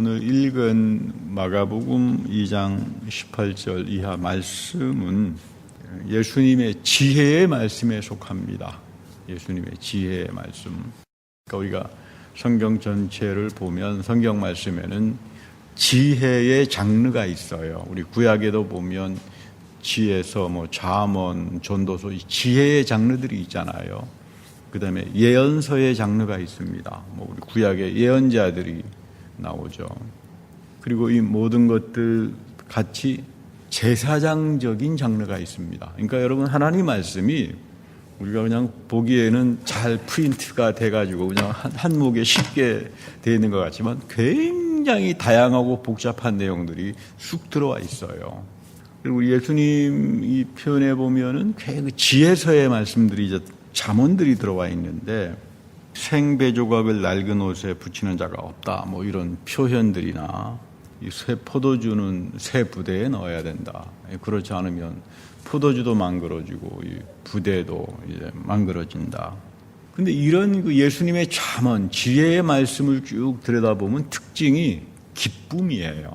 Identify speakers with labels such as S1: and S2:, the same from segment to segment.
S1: 오늘 읽은 마가복음 2장 18절 이하 말씀은 예수님의 지혜의 말씀에 속합니다. 예수님의 지혜의 말씀. 그러니까 우리가 성경 전체를 보면 성경 말씀에는 지혜의 장르가 있어요. 우리 구약에도 보면 지혜서, 잠언, 전도서, 지혜의 장르들이 있잖아요. 그 다음에 예언서의 장르가 있습니다. 우리 구약의 예언자들이 나오죠. 그리고 이 모든 것들 같이 제사장적인 장르가 있습니다. 그러니까 여러분, 하나님 말씀이 우리가 그냥 보기에는 잘 프린트가 돼가지고 그냥 한 목에 쉽게 되어 있는 것 같지만 굉장히 다양하고 복잡한 내용들이 쑥 들어와 있어요. 그리고 예수님 이 표현해 보면은 그 지혜서의 말씀들이, 잠언들이 들어와 있는데, 생배 조각을 낡은 옷에 붙이는 자가 없다, 이런 표현들이나, 이 새 포도주는 새 부대에 넣어야 된다. 그렇지 않으면 포도주도 망그러지고 이 부대도 이제 망그러진다. 근데 이런 그 예수님의 잠언, 지혜의 말씀을 쭉 들여다보면 특징이 기쁨이에요.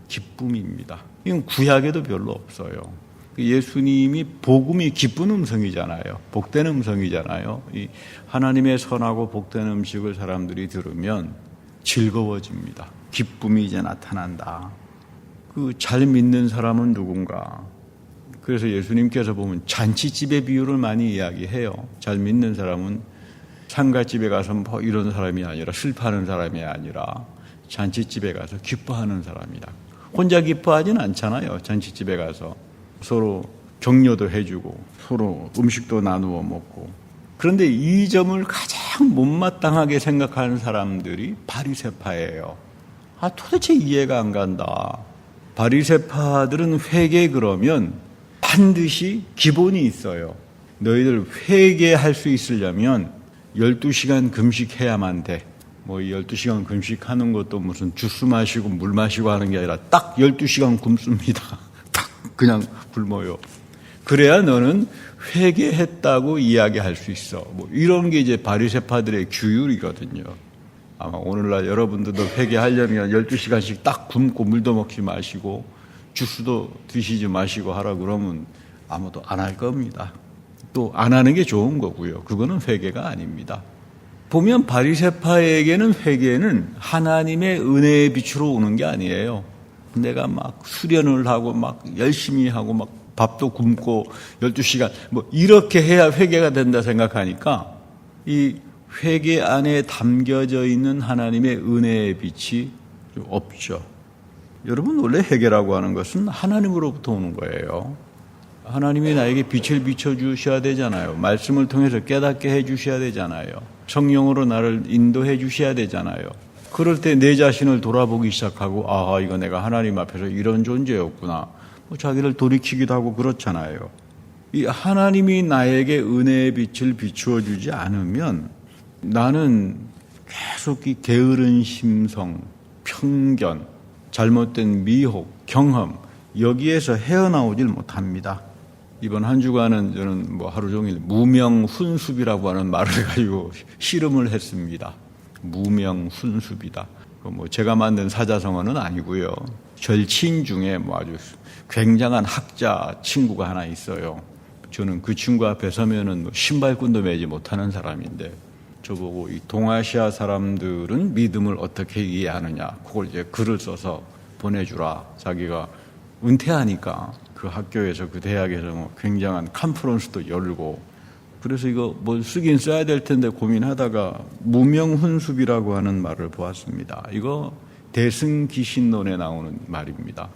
S1: 기쁨입니다. 이건 구약에도 별로 없어요. 예수님이 복음이 기쁜 음성이잖아요. 복된 음성이잖아요. 이 하나님의 선하고 복된 음식을 사람들이 들으면 즐거워집니다. 기쁨이 이제 나타난다. 그 잘 믿는 사람은 누군가? 그래서 예수님께서 보면 잔치집의 비유를 많이 이야기해요. 잘 믿는 사람은 상가집에 가서 이런 사람이 아니라, 슬퍼하는 사람이 아니라 잔치집에 가서 기뻐하는 사람이다. 혼자 기뻐하진 않잖아요. 잔치집에 가서 서로 격려도 해주고 서로 음식도 나누어 먹고. 그런데 이 점을 가장 못마땅하게 생각하는 사람들이 바리새파예요. 도대체 이해가 안 간다. 바리새파들은 회개 그러면 반드시 기본이 있어요. 너희들 회개할 수 있으려면 12시간 금식해야만 돼. 12시간 금식하는 것도 무슨 주스 마시고 물 마시고 하는 게 아니라 딱 12시간 굶습니다. 딱 그냥 굶어요. 그래야 너는 회개했다고 이야기할 수 있어. 이런 게 이제 바리새파들의 규율이거든요. 아마 오늘날 여러분들도 회개하려면 12시간씩 딱 굶고 물도 먹지 마시고 주스도 드시지 마시고 하라 그러면 아무도 안 할 겁니다. 또 안 하는 게 좋은 거고요. 그거는 회개가 아닙니다. 보면 바리새파에게는 회개는 하나님의 은혜의 빛으로 오는 게 아니에요. 내가 막 수련을 하고 막 열심히 하고 막 밥도 굶고 12시간 이렇게 해야 회개가 된다 생각하니까 이 회개 안에 담겨져 있는 하나님의 은혜의 빛이 없죠. 여러분, 원래 회개라고 하는 것은 하나님으로부터 오는 거예요. 하나님이 나에게 빛을 비춰주셔야 되잖아요. 말씀을 통해서 깨닫게 해주셔야 되잖아요. 성령으로 나를 인도해 주셔야 되잖아요. 그럴 때 내 자신을 돌아보기 시작하고, 이거 내가 하나님 앞에서 이런 존재였구나. 자기를 돌이키기도 하고 그렇잖아요. 이 하나님이 나에게 은혜의 빛을 비추어 주지 않으면 나는 계속 이 게으른 심성, 편견, 잘못된 미혹, 경험, 여기에서 헤어나오질 못합니다. 이번 한 주간은 저는 하루 종일 무명훈습이라고 하는 말을 가지고 씨름을 했습니다. 무명훈습이다. 제가 만든 사자성어는 아니고요. 절친 중에 아주 굉장한 학자 친구가 하나 있어요. 저는 그 친구 앞에 서면은 신발끈도 매지 못하는 사람인데 저보고 이 동아시아 사람들은 믿음을 어떻게 이해하느냐, 그걸 이제 글을 써서 보내주라. 자기가 은퇴하니까 그 학교에서 그 대학에서 굉장한 컨퍼런스도 열고, 그래서 이거 쓰긴 써야 될 텐데 고민하다가 무명훈습이라고 하는 말을 보았습니다. 이거 대승기신론에 나오는 말입니다.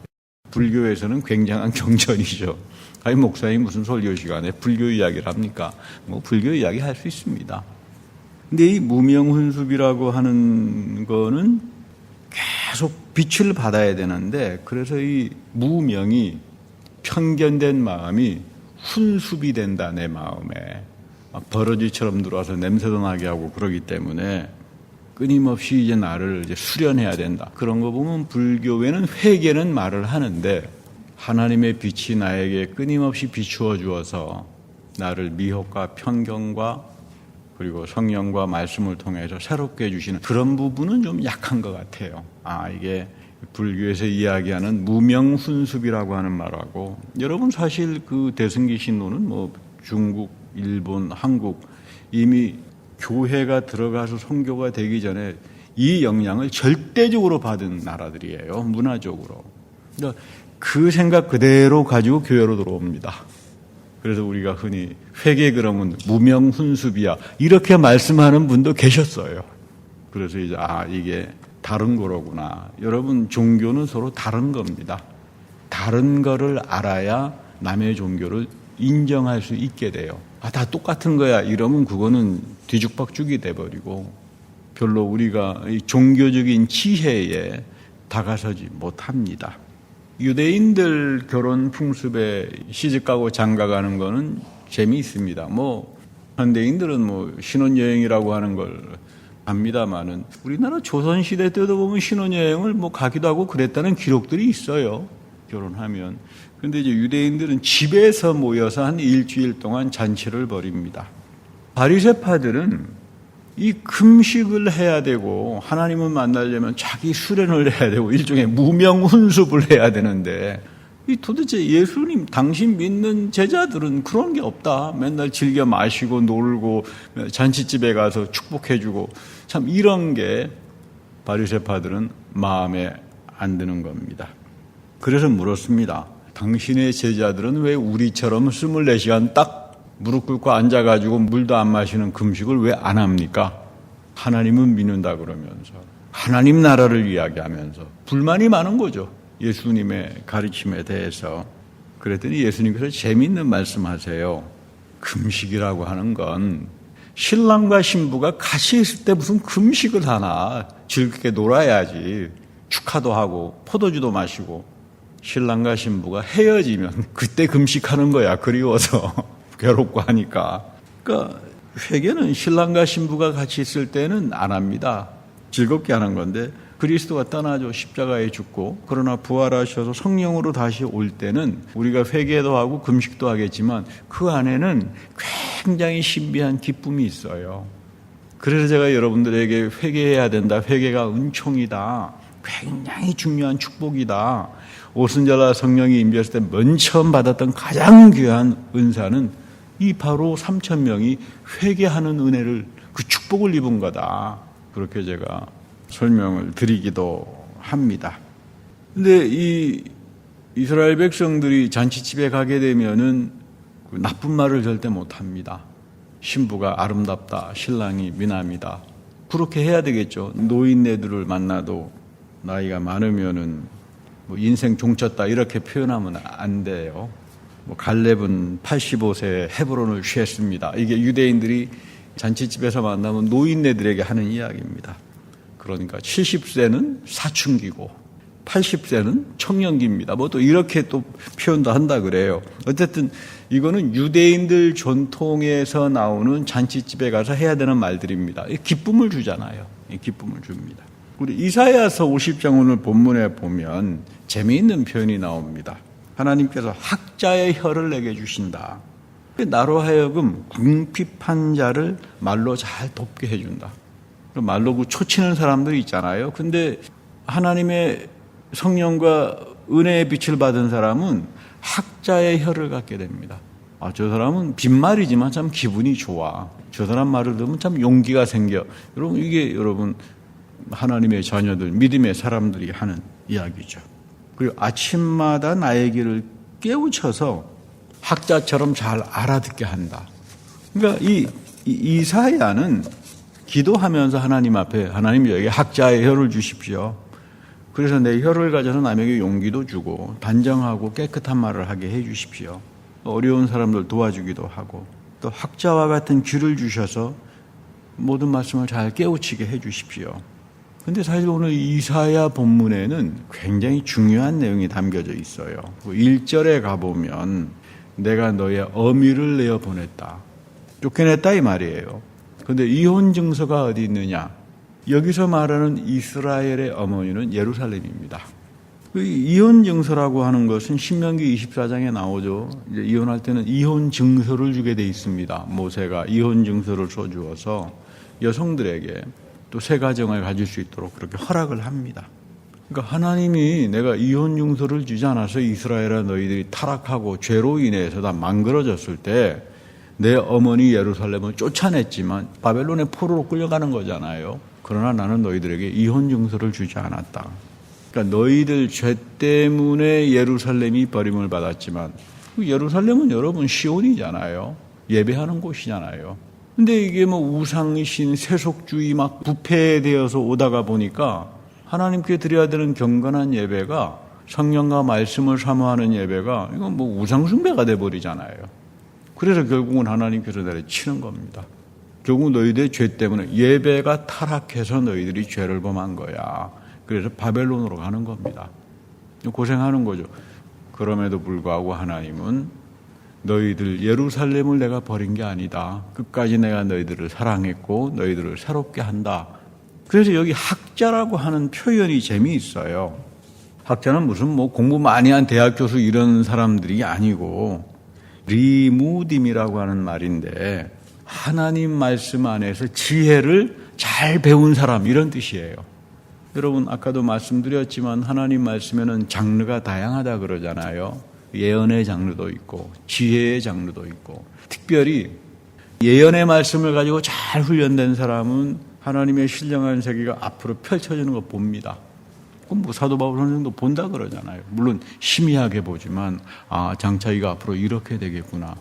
S1: 불교에서는 굉장한 경전이죠. 목사님 무슨 설교 시간에 불교 이야기를 합니까? 불교 이야기 할 수 있습니다. 근데 이 무명훈습이라고 하는 거는 계속 빛을 받아야 되는데, 그래서 이 무명이 편견된 마음이 훈습이 된다. 내 마음에 버러지처럼 들어와서 냄새도 나게 하고 그러기 때문에 끊임없이 이제 나를 이제 수련해야 된다. 그런 거 보면 불교에는 회개는 말을 하는데 하나님의 빛이 나에게 끊임없이 비추어 주어서 나를 미혹과 편견과 그리고 성령과 말씀을 통해서 새롭게 해주시는 그런 부분은 좀 약한 것 같아요. 이게 불교에서 이야기하는 무명훈습이라고 하는 말하고, 여러분 사실 그 대승기 신도는 뭐 중국, 일본, 한국 이미 교회가 들어가서 선교가 되기 전에 이 영향을 절대적으로 받은 나라들이에요. 문화적으로. 그러니까 그 생각 그대로 가지고 교회로 들어옵니다. 그래서 우리가 흔히 회계 그러면 무명훈습이야 이렇게 말씀하는 분도 계셨어요. 그래서 이제 이게 다른 거로구나. 여러분 종교는 서로 다른 겁니다. 다른 거를 알아야 남의 종교를 인정할 수 있게 돼요. 다 똑같은 거야 이러면 그거는 뒤죽박죽이 돼버리고 별로 우리가 종교적인 지혜에 다가서지 못합니다. 유대인들 결혼 풍습에 시집가고 장가가는 거는 재미있습니다. 뭐 현대인들은 신혼여행이라고 하는 걸 합니다만은 우리나라 조선시대 때도 보면 신혼여행을 가기도 하고 그랬다는 기록들이 있어요. 결혼하면. 근데 이제 유대인들은 집에서 모여서 한 일주일 동안 잔치를 벌입니다. 바리새파들은 이 금식을 해야 되고 하나님을 만나려면 자기 수련을 해야 되고 일종의 무명훈습을 해야 되는데 도대체 예수님 당신 믿는 제자들은 그런 게 없다. 맨날 즐겨 마시고 놀고 잔치집에 가서 축복해주고 참 이런 게 바리새파들은 마음에 안 드는 겁니다. 그래서 물었습니다. 당신의 제자들은 왜 우리처럼 24시간 딱 무릎 꿇고 앉아가지고 물도 안 마시는 금식을 왜 안 합니까? 하나님은 믿는다 그러면서 하나님 나라를 이야기하면서 불만이 많은 거죠. 예수님의 가르침에 대해서. 그랬더니 예수님께서 재미있는 말씀하세요. 금식이라고 하는 건 신랑과 신부가 같이 있을 때 무슨 금식을 하나. 즐겁게 놀아야지. 축하도 하고 포도주도 마시고. 신랑과 신부가 헤어지면 그때 금식하는 거야. 그리워서. 괴롭고 하니까. 그러니까 회개는 신랑과 신부가 같이 있을 때는 안 합니다. 즐겁게 하는 건데 그리스도가 떠나죠. 십자가에 죽고. 그러나 부활하셔서 성령으로 다시 올 때는 우리가 회개도 하고 금식도 하겠지만 그 안에는 굉장히 신비한 기쁨이 있어요. 그래서 제가 여러분들에게 회개해야 된다. 회개가 은총이다. 굉장히 중요한 축복이다. 오순절날 성령이 임재했을 때 맨 처음 받았던 가장 귀한 은사는 이 바로 3,000명이 회개하는 은혜를 그 축복을 입은 거다. 그렇게 제가 설명을 드리기도 합니다. 근데 이 이스라엘 백성들이 잔치집에 가게 되면은 나쁜 말을 절대 못 합니다. 신부가 아름답다. 신랑이 미남이다. 그렇게 해야 되겠죠. 노인네들을 만나도 나이가 많으면은 인생 종쳤다 이렇게 표현하면 안 돼요. 갈렙은 85세에 헤브론을 취했습니다. 이게 유대인들이 잔치집에서 만나면 노인네들에게 하는 이야기입니다. 그러니까 70세는 사춘기고 80세는 청년기입니다. 또 이렇게 또 표현도 한다 그래요. 어쨌든 이거는 유대인들 전통에서 나오는 잔치집에 가서 해야 되는 말들입니다. 기쁨을 주잖아요. 기쁨을 줍니다. 우리 이사야서 50장 오늘 본문에 보면 재미있는 표현이 나옵니다. 하나님께서 학자의 혀를 내게 주신다. 나로 하여금 궁핍한 자를 말로 잘 돕게 해준다. 말로 초치는 사람들이 있잖아요. 근데 하나님의 성령과 은혜의 빛을 받은 사람은 학자의 혀를 갖게 됩니다. 저 사람은 빈말이지만 참 기분이 좋아. 저 사람 말을 들으면 참 용기가 생겨. 여러분 이게 여러분 하나님의 자녀들, 믿음의 사람들이 하는 이야기죠. 그리고 아침마다 나의 길을 깨우쳐서 학자처럼 잘 알아듣게 한다. 그러니까 이사야는 기도하면서 하나님 앞에 하나님 여기 학자의 혀를 주십시오. 그래서 내 혀를 가져서 남에게 용기도 주고 단정하고 깨끗한 말을 하게 해 주십시오. 어려운 사람들 도와주기도 하고 또 학자와 같은 귀를 주셔서 모든 말씀을 잘 깨우치게 해 주십시오. 근데 사실 오늘 이사야 본문에는 굉장히 중요한 내용이 담겨져 있어요. 1절에 가보면 내가 너의 어미를 내어 보냈다. 쫓겨냈다 이 말이에요. 근데 이혼 증서가 어디 있느냐? 여기서 말하는 이스라엘의 어머니는 예루살렘입니다. 이혼 증서라고 하는 것은 신명기 24장에 나오죠. 이제 이혼할 때는 이혼 증서를 주게 돼 있습니다. 모세가 이혼 증서를 써주어서 여성들에게 또 새 가정을 가질 수 있도록 그렇게 허락을 합니다. 그러니까 하나님이 내가 이혼 증서를 주지 않아서 이스라엘아 너희들이 타락하고 죄로 인해서 다 망그러졌을 때 내 어머니 예루살렘을 쫓아냈지만 바벨론의 포로로 끌려가는 거잖아요. 그러나 나는 너희들에게 이혼 증서를 주지 않았다. 그러니까 너희들 죄 때문에 예루살렘이 버림을 받았지만 예루살렘은 여러분 시온이잖아요. 예배하는 곳이잖아요. 근데 이게 뭐 우상신 세속주의 막 부패되어서 오다가 보니까 하나님께 드려야 되는 경건한 예배가 성령과 말씀을 사모하는 예배가 이건 뭐 우상숭배가 돼버리잖아요. 그래서 결국은 하나님께서 내려치는 겁니다. 결국 너희들의 죄 때문에 예배가 타락해서 너희들이 죄를 범한 거야. 그래서 바벨론으로 가는 겁니다. 고생하는 거죠. 그럼에도 불구하고 하나님은 너희들 예루살렘을 내가 버린 게 아니다. 끝까지 내가 너희들을 사랑했고 너희들을 새롭게 한다. 그래서 여기 학자라고 하는 표현이 재미있어요. 학자는 무슨 뭐 공부 많이 한 대학 교수 이런 사람들이 아니고 리무딤이라고 하는 말인데 하나님 말씀 안에서 지혜를 잘 배운 사람 이런 뜻이에요. 여러분 아까도 말씀드렸지만 하나님 말씀에는 장르가 다양하다 그러잖아요. 예언의 장르도 있고 지혜의 장르도 있고 특별히 예언의 말씀을 가지고 잘 훈련된 사람은 하나님의 신령한 세계가 앞으로 펼쳐지는 거 봅니다. 그럼 뭐 사도 바울 선생도 본다 그러잖아요. 물론 심의하게 보지만 장차 이가 앞으로 이렇게 되겠구나.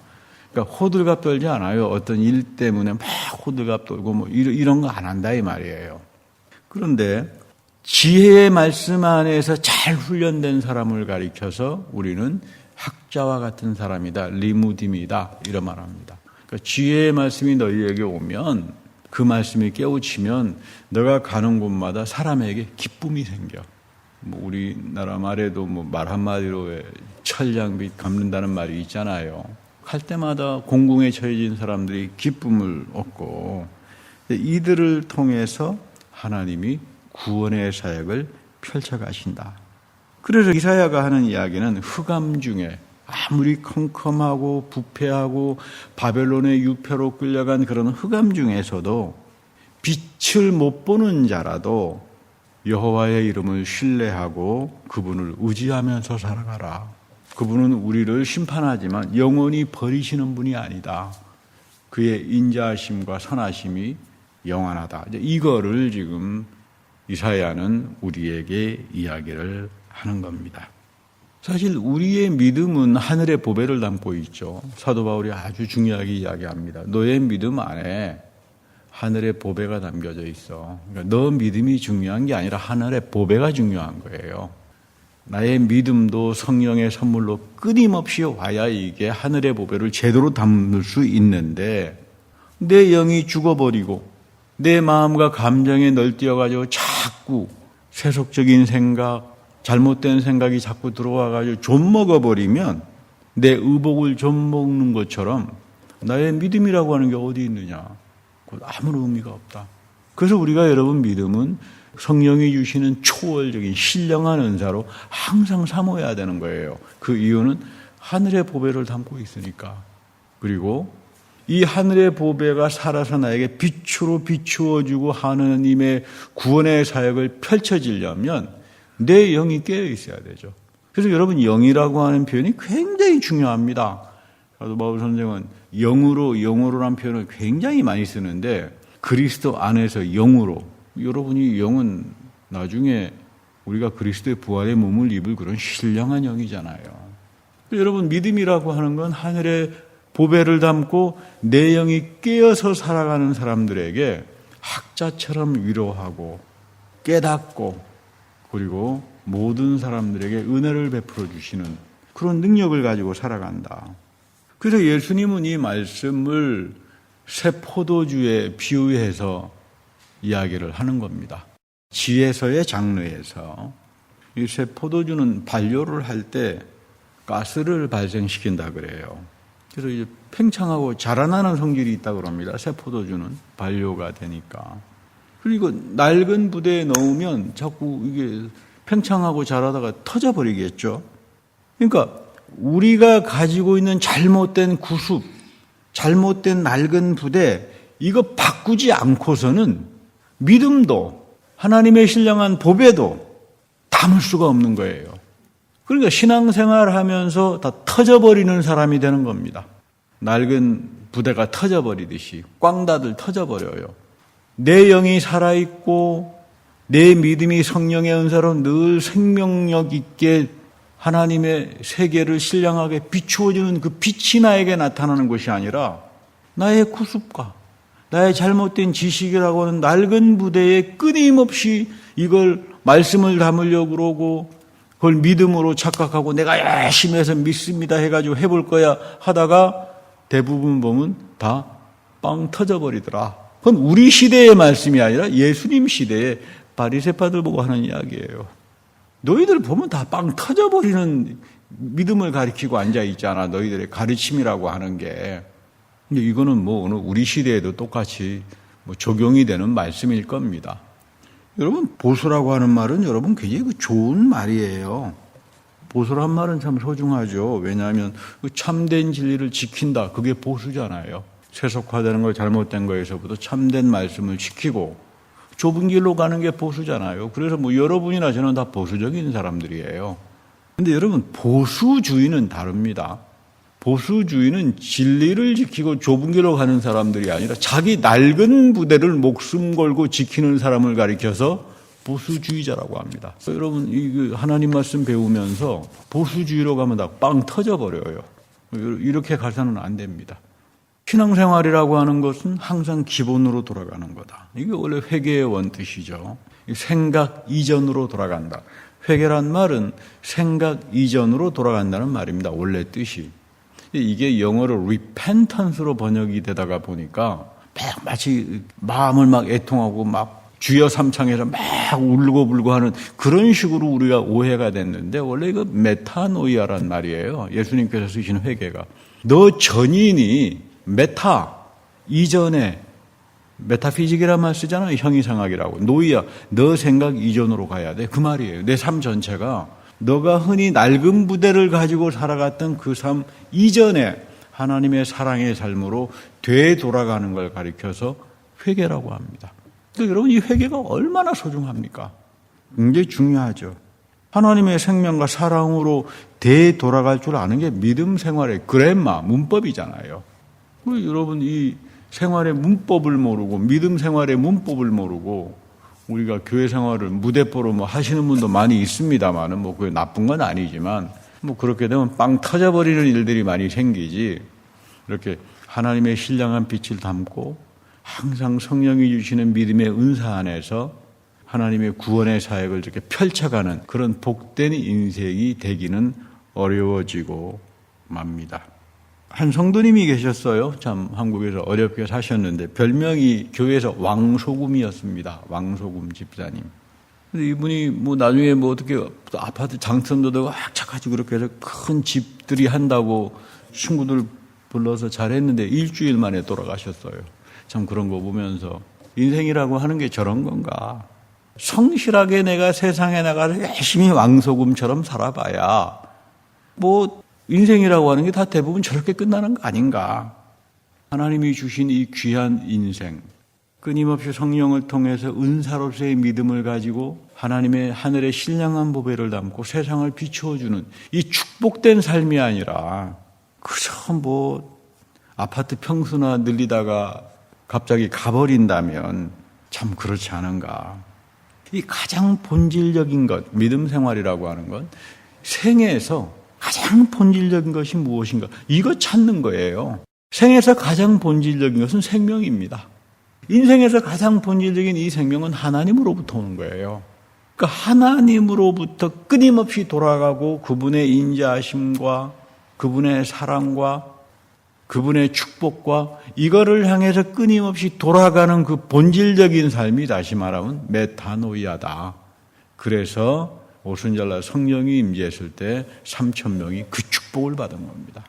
S1: 그러니까 호들갑 떨지 않아요. 어떤 일 때문에 막 호들갑 떨고 뭐 이런 거 안 한다 이 말이에요. 그런데 지혜의 말씀 안에서 잘 훈련된 사람을 가리켜서 우리는 학자와 같은 사람이다. 리무딤이다. 이런 말합니다. 그러니까 지혜의 말씀이 너희에게 오면 그 말씀이 깨우치면 너가 가는 곳마다 사람에게 기쁨이 생겨. 뭐 우리나라 말에도 뭐 말 한마디로 철장빛 갚는다는 말이 있잖아요. 할 때마다 공공에 처해진 사람들이 기쁨을 얻고 이들을 통해서 하나님이 구원의 사역을 펼쳐가신다. 그래서 이사야가 하는 이야기는 흑암 중에 아무리 컴컴하고 부패하고 바벨론의 유폐로 끌려간 그런 흑암 중에서도 빛을 못 보는 자라도 여호와의 이름을 신뢰하고 그분을 의지하면서 살아가라. 그분은 우리를 심판하지만 영원히 버리시는 분이 아니다. 그의 인자하심과 선하심이 영원하다. 이거를 지금 이사야는 우리에게 이야기를 하는 겁니다. 사실 우리의 믿음은 하늘의 보배를 담고 있죠. 사도 바울이 아주 중요하게 이야기합니다. 너의 믿음 안에 하늘의 보배가 담겨져 있어. 그러니까 너 믿음이 중요한 게 아니라 하늘의 보배가 중요한 거예요. 나의 믿음도 성령의 선물로 끊임없이 와야 이게 하늘의 보배를 제대로 담을 수 있는데 내 영이 죽어버리고 내 마음과 감정에 널뛰어가지고 자꾸 세속적인 생각, 잘못된 생각이 자꾸 들어와가지고 좀 먹어버리면 내 의복을 좀 먹는 것처럼 나의 믿음이라고 하는 게 어디 있느냐. 아무런 의미가 없다. 그래서 우리가 여러분 믿음은 성령이 주시는 초월적인 신령한 은사로 항상 사모해야 되는 거예요. 그 이유는 하늘의 보배를 담고 있으니까. 그리고 이 하늘의 보배가 살아서 나에게 빛으로 비추어주고 하느님의 구원의 사역을 펼쳐지려면 내 영이 깨어 있어야 되죠. 그래서 여러분 영이라고 하는 표현이 굉장히 중요합니다. 사도 바울 선생은 영으로란 표현을 굉장히 많이 쓰는데 그리스도 안에서 영으로 여러분이 영은 나중에 우리가 그리스도의 부활의 몸을 입을 그런 신령한 영이잖아요. 여러분 믿음이라고 하는 건 하늘의 보배를 담고 내 영이 깨어서 살아가는 사람들에게 학자처럼 위로하고 깨닫고 그리고 모든 사람들에게 은혜를 베풀어 주시는 그런 능력을 가지고 살아간다. 그래서 예수님은 이 말씀을 새 포도주에 비유해서 이야기를 하는 겁니다. 지혜서의 장르에서 이 새 포도주는 반료를 할 때 가스를 발생시킨다 그래요. 그래서 이제 팽창하고 자라나는 성질이 있다 그럽니다. 새 포도주는 반료가 되니까. 그리고 낡은 부대에 넣으면 자꾸 이게 팽창하고 자라다가 터져버리겠죠. 그러니까 우리가 가지고 있는 잘못된 구습, 잘못된 낡은 부대, 이거 바꾸지 않고서는 믿음도 하나님의 신령한 보배도 담을 수가 없는 거예요. 그러니까 신앙생활 하면서 다 터져버리는 사람이 되는 겁니다. 낡은 부대가 터져버리듯이 꽝다들 터져버려요. 내 영이 살아있고 내 믿음이 성령의 은사로 늘 생명력 있게 하나님의 세계를 신령하게 비추어주는 그 빛이 나에게 나타나는 것이 아니라 나의 구습과 나의 잘못된 지식이라고 하는 낡은 부대에 끊임없이 이걸 말씀을 담으려고 그러고 그걸 믿음으로 착각하고 내가 열심히 해서 믿습니다 해가지고 해볼 거야 하다가 대부분 보면 다 빵 터져버리더라. 그건 우리 시대의 말씀이 아니라 예수님 시대의 바리새파들 보고 하는 이야기예요. 너희들 보면 다 빵 터져버리는 믿음을 가리키고 앉아있잖아. 너희들의 가르침이라고 하는 게. 근데 이거는 뭐 오늘 우리 시대에도 똑같이 뭐 적용이 되는 말씀일 겁니다. 여러분, 보수라고 하는 말은 여러분 굉장히 좋은 말이에요. 보수란 말은 참 소중하죠. 왜냐하면 참된 진리를 지킨다. 그게 보수잖아요. 세속화되는 걸 잘못된 거에서부터 참된 말씀을 지키고 좁은 길로 가는 게 보수잖아요. 그래서 뭐 여러분이나 저는 다 보수적인 사람들이에요. 근데 여러분, 보수주의는 다릅니다. 보수주의는 진리를 지키고 좁은 길로 가는 사람들이 아니라 자기 낡은 부대를 목숨 걸고 지키는 사람을 가리켜서 보수주의자라고 합니다. 여러분, 이 하나님 말씀 배우면서 보수주의로 가면 다 빵 터져버려요. 이렇게 가서는 안 됩니다. 신앙생활이라고 하는 것은 항상 기본으로 돌아가는 거다. 이게 원래 회개의 원뜻이죠. 생각 이전으로 돌아간다. 회개란 말은 생각 이전으로 돌아간다는 말입니다. 원래 뜻이. 이게 영어로 repentance로 번역이 되다가 보니까 마치 마음을 막 애통하고 막 주여 삼창에서 막 울고불고 하는 그런 식으로 우리가 오해가 됐는데 원래 이거 메타노이아란 말이에요. 예수님께서 쓰신 회개가. 너 전인이 메타, 이전에 메타피직이란 말 쓰잖아요. 형이상학이라고. 노이아, 너 생각 이전으로 가야 돼. 그 말이에요. 내 삶 전체가 너가 흔히 낡은 부대를 가지고 살아갔던 그 삶 이전에 하나님의 사랑의 삶으로 되돌아가는 걸 가리켜서 회개라고 합니다. 그러니까 여러분, 이 회개가 얼마나 소중합니까? 굉장히 중요하죠. 하나님의 생명과 사랑으로 되돌아갈 줄 아는 게 믿음 생활의 그래마, 문법이잖아요. 여러분, 이 생활의 문법을 모르고 믿음 생활의 문법을 모르고 우리가 교회 생활을 무대포로 뭐 하시는 분도 많이 있습니다만은 뭐 그게 나쁜 건 아니지만 뭐 그렇게 되면 빵 터져버리는 일들이 많이 생기지. 이렇게 하나님의 신령한 빛을 담고 항상 성령이 주시는 믿음의 은사 안에서 하나님의 구원의 사역을 이렇게 펼쳐가는 그런 복된 인생이 되기는 어려워지고 맙니다. 한 성도님이 계셨어요. 참 한국에서 어렵게 사셨는데 별명이 교회에서 왕소금이었습니다. 왕소금 집사님. 근데 이분이 뭐 나중에 뭐 어떻게 아파트 장천도 되고 착하지 그렇게 해서 큰 집들이 한다고 친구들 불러서 잘했는데 일주일 만에 돌아가셨어요. 참 그런 거 보면서 인생이라고 하는 게 저런 건가. 성실하게 내가 세상에 나가서 열심히 왕소금처럼 살아봐야 뭐 인생이라고 하는 게 다 대부분 저렇게 끝나는 거 아닌가. 하나님이 주신 이 귀한 인생, 끊임없이 성령을 통해서 은사로서의 믿음을 가지고 하나님의 하늘의 신령한 보배를 담고 세상을 비추어주는 이 축복된 삶이 아니라 그저 뭐 아파트 평수나 늘리다가 갑자기 가버린다면 참 그렇지 않은가. 이 가장 본질적인 것, 믿음 생활이라고 하는 건 생애에서 가장 본질적인 것이 무엇인가? 이거 찾는 거예요. 생에서 가장 본질적인 것은 생명입니다. 인생에서 가장 본질적인 이 생명은 하나님으로부터 오는 거예요. 그러니까 하나님으로부터 끊임없이 돌아가고 그분의 인자하심과 그분의 사랑과 그분의 축복과 이거를 향해서 끊임없이 돌아가는 그 본질적인 삶이 다시 말하면 메타노이아다. 그래서 오순절날 성령이 임재했을 때 3,000명이 그 축복을 받은 겁니다.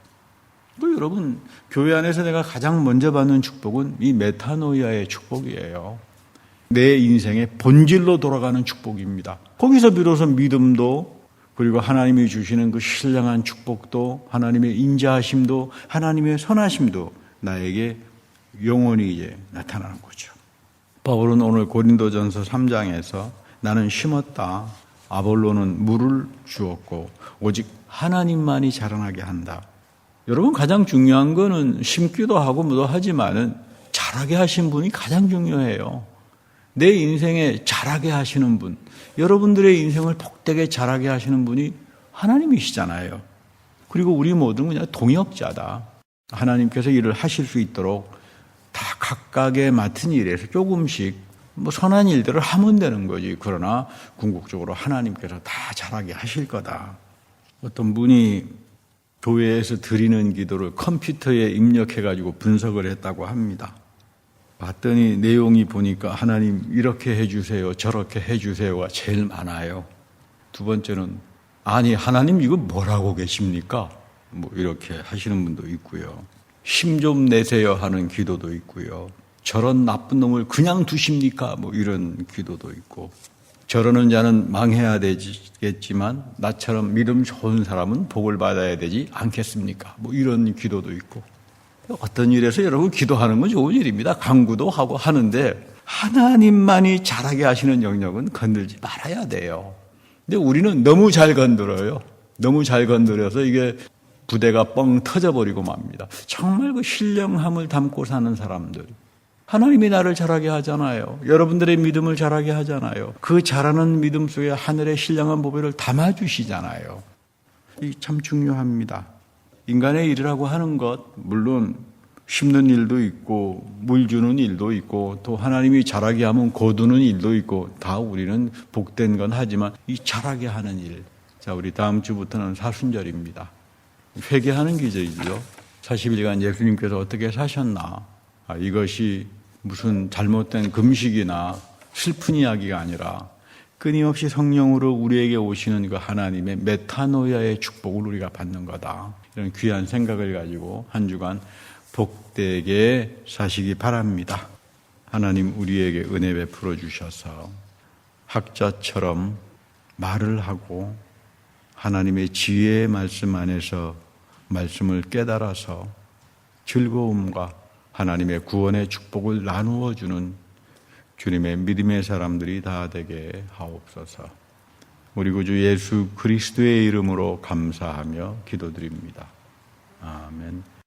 S1: 여러분, 교회 안에서 내가 가장 먼저 받는 축복은 이 메타노이아의 축복이에요. 내 인생의 본질로 돌아가는 축복입니다. 거기서 비로소 믿음도, 그리고 하나님이 주시는 그 신령한 축복도, 하나님의 인자하심도, 하나님의 선하심도 나에게 영원히 이제 나타나는 거죠. 바울은 오늘 고린도전서 3장에서 나는 심었다, 아볼로는 물을 주었고 오직 하나님만이 자라나게 한다. 여러분, 가장 중요한 거는 심기도 하고 뭐도 하지만은 자라게 하신 분이 가장 중요해요. 내 인생에 자라게 하시는 분, 여러분들의 인생을 복되게 자라게 하시는 분이 하나님이시잖아요. 그리고 우리 모두는 그냥 동역자다. 하나님께서 일을 하실 수 있도록 다 각각의 맡은 일에서 조금씩 선한 일들을 하면 되는 거지. 그러나 궁극적으로 하나님께서 다 잘하게 하실 거다. 어떤 분이 교회에서 드리는 기도를 컴퓨터에 입력해가지고 분석을 했다고 합니다. 봤더니 내용이 보니까 하나님 이렇게 해주세요, 저렇게 해주세요가 제일 많아요. 두 번째는 아니 하나님 이거 뭐라고 계십니까? 이렇게 하시는 분도 있고요. 힘 좀 내세요 하는 기도도 있고요. 저런 나쁜 놈을 그냥 두십니까? 이런 기도도 있고, 저러는 자는 망해야 되겠지만 나처럼 믿음 좋은 사람은 복을 받아야 되지 않겠습니까? 이런 기도도 있고. 어떤 일에서 여러분 기도하는 건 좋은 일입니다. 간구도 하고 하는데 하나님만이 잘하게 하시는 영역은 건들지 말아야 돼요. 근데 우리는 너무 잘 건드려요. 너무 잘 건드려서 이게 부대가 뻥 터져버리고 맙니다. 정말 그 신령함을 담고 사는 사람들, 하나님이 나를 자라게 하잖아요. 여러분들의 믿음을 자라게 하잖아요. 그 자라는 믿음 속에 하늘의 신령한 보배를 담아주시잖아요. 이게 참 중요합니다. 인간의 일이라고 하는 것, 물론 심는 일도 있고 물 주는 일도 있고 또 하나님이 자라게 하면 거두는 일도 있고 다 우리는 복된 건 하지만 이 자라게 하는 일, 자 우리 다음 주부터는 사순절입니다. 회개하는 기절이죠. 40일간 예수님께서 어떻게 사셨나, 이것이 무슨 잘못된 금식이나 슬픈 이야기가 아니라 끊임없이 성령으로 우리에게 오시는 그 하나님의 메타노이아의 축복을 우리가 받는 거다. 이런 귀한 생각을 가지고 한 주간 복되게 사시기 바랍니다. 하나님 우리에게 은혜 베풀어 주셔서 학자처럼 말을 하고 하나님의 지혜의 말씀 안에서 말씀을 깨달아서 즐거움과 하나님의 구원의 축복을 나누어 주는 주님의 믿음의 사람들이 다 되게 하옵소서. 우리 구주 예수 그리스도의 이름으로 감사하며 기도드립니다. 아멘.